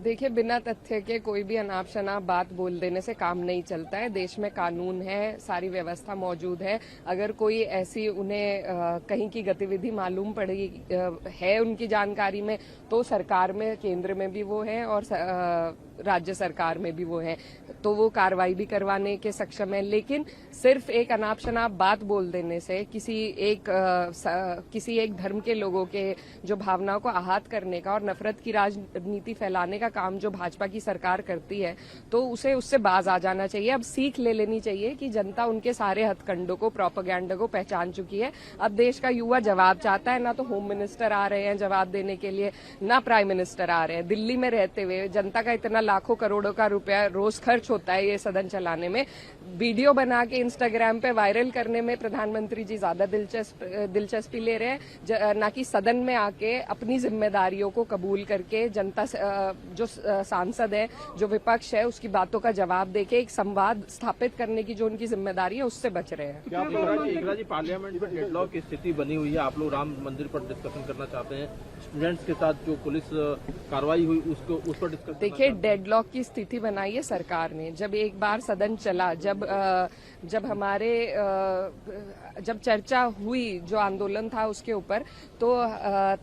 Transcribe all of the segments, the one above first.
देखिए, बिना तथ्य के कोई भी अनाप शनाप बात बोल देने से काम नहीं चलता है। देश में कानून है, सारी व्यवस्था मौजूद है। अगर कोई ऐसी उन्हें कहीं की गतिविधि मालूम पड़ी है उनकी जानकारी में, तो सरकार में, केंद्र में भी वो है और राज्य सरकार में भी वो है, तो वो कार्रवाई भी करवाने के सक्षम है। लेकिन सिर्फ एक अनाप शनाप बात बोल देने से किसी एक धर्म के लोगों के जो भावनाओं को आहत करने का और नफरत की राजनीति फैलाने का काम जो भाजपा की सरकार करती है, तो उसे उससे बाज आ जाना चाहिए। अब सीख ले लेनी चाहिए कि जनता उनके सारे हथकंडों को, प्रोपेगेंडा को पहचान चुकी है। अब देश का युवा जवाब चाहता है। ना तो होम मिनिस्टर आ रहे हैं जवाब देने के लिए, ना प्राइम मिनिस्टर आ रहे हैं। दिल्ली में रहते हुए जनता का इतना लाखों करोड़ों का रुपया रोज खर्च होता है ये सदन चलाने में, वीडियो बना के इंस्टाग्राम पे वायरल करने में प्रधानमंत्री जी ज्यादा दिलचस्पी ले रहे हैं, ना कि सदन में आके अपनी जिम्मेदारियों को कबूल करके जनता जो सांसद है, जो विपक्ष है, उसकी बातों का जवाब देके एक संवाद स्थापित करने की जो उनकी जिम्मेदारी है उससे बच रहे हैं। क्या एकला जी, पार्लियामेंट में डेडलॉक की स्थिति बनी हुई है, आप लोग राम मंदिर पर डिस्कशन करना चाहते हैं, स्टूडेंट्स के साथ जो पुलिस कार्रवाई हुई उस पर डिस्कस। देखिए, डेडलॉक की स्थिति बनाई है सरकार ने। जब एक बार सदन चला, जब चर्चा हुई जो आंदोलन था उसके ऊपर, तो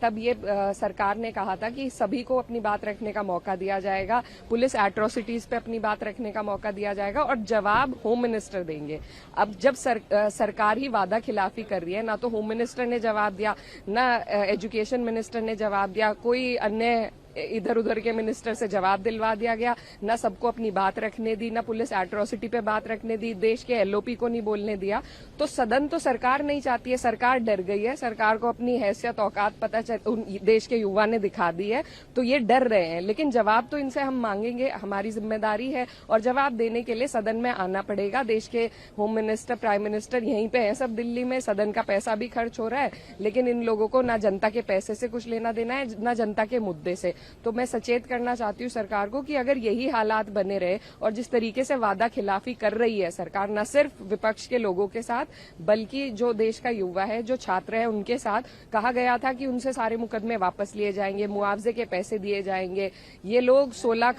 तब ये सरकार ने कहा था कि सभी को अपनी बात रखने का मौका दिया जाएगा, पुलिस एट्रोसिटीज पे अपनी बात रखने का मौका दिया जाएगा और जवाब होम मिनिस्टर देंगे। अब जब सरकार ही वादा खिलाफी कर रही है, ना तो होम मिनिस्टर ने जवाब दिया, ना एजुकेशन मिनिस्टर ने जवाब दिया, कोई अन्य इधर उधर के मिनिस्टर से जवाब दिलवा दिया गया, ना सबको अपनी बात रखने दी, ना पुलिस एट्रोसिटी पे बात रखने दी, देश के एलओपी को नहीं बोलने दिया। तो सदन तो सरकार नहीं चाहती है, सरकार डर गई है। सरकार को अपनी हैसियत औकात पता देश के युवा ने दिखा दी है, तो ये डर रहे हैं। लेकिन जवाब तो इनसे हम मांगेंगे, हमारी जिम्मेदारी है और जवाब देने के लिए सदन में आना पड़ेगा। देश के होम मिनिस्टर, प्राइम मिनिस्टर यहीं पे है सब दिल्ली में, सदन का पैसा भी खर्च हो रहा है, लेकिन इन लोगों को ना जनता के पैसे से कुछ लेना देना है, ना जनता के मुद्दे से। तो मैं सचेत करना चाहती हूँ सरकार को कि अगर यही हालात बने रहे और जिस तरीके से वादा खिलाफी कर रही है सरकार, न सिर्फ विपक्ष के लोगों के साथ बल्कि जो देश का युवा है, जो छात्र है, उनके साथ, कहा गया था कि उनसे सारे मुकदमे वापस लिए जाएंगे, मुआवजे के पैसे दिए जाएंगे। ये लोग 16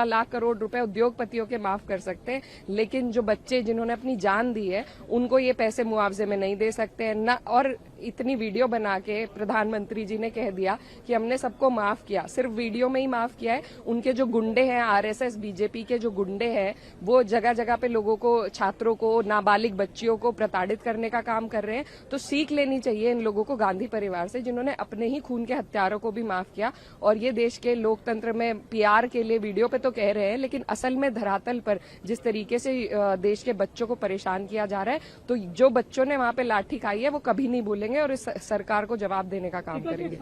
लाख करोड़ रुपए उद्योगपतियों के माफ कर सकते हैं, लेकिन जो बच्चे जिन्होंने अपनी जान दी है उनको ये पैसे मुआवजे में नहीं दे सकते हैं ना। और इतनी वीडियो बना के प्रधानमंत्री जी ने कह दिया कि हमने सबको माफ किया, सिर्फ वीडियो में ही माफ किया है। उनके जो गुंडे हैं, आरएसएस बीजेपी के जो गुंडे हैं, वो जगह जगह पे लोगों को, छात्रों को, नाबालिग बच्चियों को प्रताड़ित करने का काम कर रहे हैं। तो सीख लेनी चाहिए इन लोगों को गांधी परिवार से, जिन्होंने अपने ही खून के हत्यारों को भी माफ किया। और ये देश के लोकतंत्र में पीआर के लिए वीडियो पे तो कह रहे हैं, लेकिन असल में धरातल पर जिस तरीके से देश के बच्चों को परेशान किया जा रहा है, तो जो बच्चों ने वहां पे लाठी खाई है वो कभी नहीं भूलेंगे और इस सरकार को जवाब देने का काम करेंगे।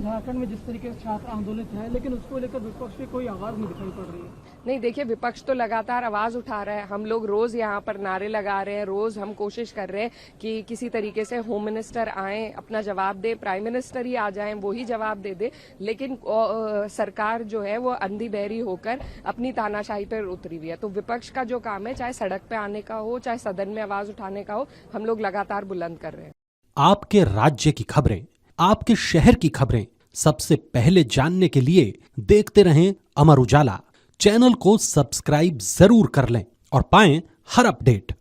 झारखंड में जिस तरीके से छात्र आंदोलित है, लेकिन उसको लेकर विपक्ष की कोई आवाज नहीं दिखाई पड़ रही है। नहीं, देखिए, विपक्ष तो लगातार आवाज उठा रहा है। हम लोग रोज यहाँ पर नारे लगा रहे हैं, रोज हम कोशिश कर रहे हैं कि किसी तरीके से होम मिनिस्टर आए, अपना जवाब दे, प्राइम मिनिस्टर ही आ जाएं, वो ही जवाब दे दे। लेकिन सरकार जो है वो अंधी बहरी होकर अपनी तानाशाही पर उतरी हुई है। तो विपक्ष का जो काम है, चाहे सड़क पे आने का हो, चाहे सदन में आवाज उठाने का हो, हम लोग लगातार बुलंद कर रहे हैं। आपके राज्य की खबरें, आपके शहर की खबरें सबसे पहले जानने के लिए देखते रहें अमर उजाला। चैनल को सब्सक्राइब जरूर कर लें और पाएं हर अपडेट।